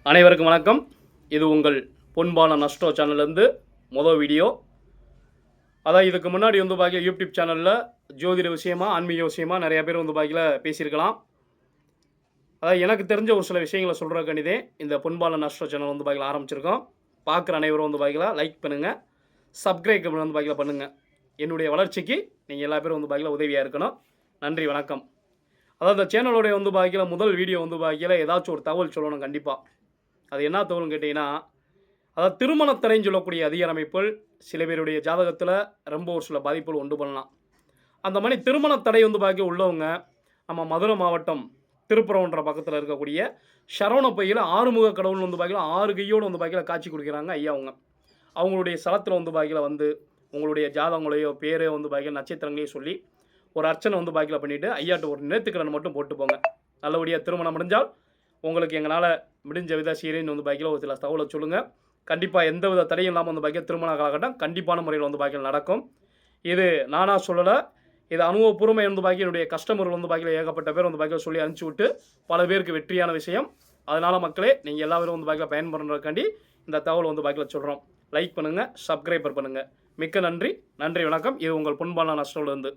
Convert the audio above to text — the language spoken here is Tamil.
அனைவருக்கும் வணக்கம். இது உங்கள் பொன்பாலன் அஸ்ட்ரோ சேனல்லேருந்து வீடியோ. அதான் இதுக்கு முன்னாடி வந்து பாக்கிய யூடியூப் சேனலில் ஜோதிட விஷயமா, ஆன்மீக விஷயமா நிறையா பேர் வந்து பாக்கியில் பேசியிருக்கலாம். அதாவது எனக்கு தெரிஞ்ச ஒரு சில விஷயங்களை சொல்கிறக்காண்டிதே இந்த பொன்பாலன் அஸ்ட்ரோ சேனல் வந்து பாக்கியில் ஆரம்பிச்சிருக்கோம். பார்க்குற அனைவரும் வந்து பாக்கியில் லைக் பண்ணுங்கள், சப்ஸ்கிரைப் வந்து பாக்கியில் பண்ணுங்கள். என்னுடைய வளர்ச்சிக்கு நீங்கள் எல்லா பேரும் வந்து பாக்கியில் உதவியாக இருக்கணும். நன்றி, வணக்கம். அதாவது இந்த சேனலோடைய வந்து பாக்கியில் முதல் வீடியோ வந்து பாக்கியில் ஏதாச்சும் ஒரு தகவல் சொல்லணும் கண்டிப்பாக. அது என்ன தகவல்னு கேட்டிங்கன்னா, அதாவது திருமணத்தடைன்னு சொல்லக்கூடிய அதிகார அமைப்புகள் சில பேருடைய ஜாதகத்தில் ரொம்ப ஒரு சில பாதிப்புகள் உண்டு பண்ணலாம். அந்த மாதிரி திருமணத்தடை வந்து பாக்கி உள்ளவங்க நம்ம மதுரை மாவட்டம் திருப்புறவன்ற பக்கத்தில் இருக்கக்கூடிய சரவணப்பையில் ஆறுமுக கடவுள் வந்து பாக்கியில் 6 கையோடு வந்து பாக்கியில் காட்சி கொடுக்குறாங்க ஐயா. அவங்களுடைய ஸ்தலத்தில் வந்து பாக்கியில் வந்து உங்களுடைய ஜாதகங்களையோ பேரையோ வந்து பாக்கியில் நட்சத்திரங்களையும் சொல்லி ஒரு அர்ச்சனை வந்து பாக்கியில் பண்ணிவிட்டு ஐயாட்ட ஒரு நேர்த்திக்கடன் மட்டும் போட்டு போங்க. நல்லபடியாக திருமணம் முடிஞ்சால் உங்களுக்கு எங்களால் முடிஞ்ச வித சீரின்னு வந்து பாக்கியில் ஒரு சில தகவலை சொல்லுங்கள். கண்டிப்பாக எந்த வித தடையும் இல்லாமல் வந்து பாக்கிய திருமண காலகட்டம் கண்டிப்பான முறையில் வந்து பாக்கியில் நடக்கும். இது நானாக சொல்லலை, இது அனுபவபூர்வமாக வந்து பாக்கி என்னுடைய கஸ்டமர்கள் வந்து பாக்கியில் ஏகப்பட்ட பேர் வந்து பாக்கியில் சொல்லி அனுப்பிச்சி விட்டு பல பேருக்கு வெற்றியான விஷயம். அதனால் மக்களே நீங்கள் எல்லாரும் வந்து பாக்கியில் பயன்படுறதுக்காண்டி இந்த தகவல் வந்து பாக்கியில் சொல்கிறோம். லைக் பண்ணுங்கள், சப்ஸ்கிரைபர் பண்ணுங்கள். மிக்க நன்றி, வணக்கம். இது உங்கள் பொன்பாலன் அஸ்ட்ரோலேருந்து.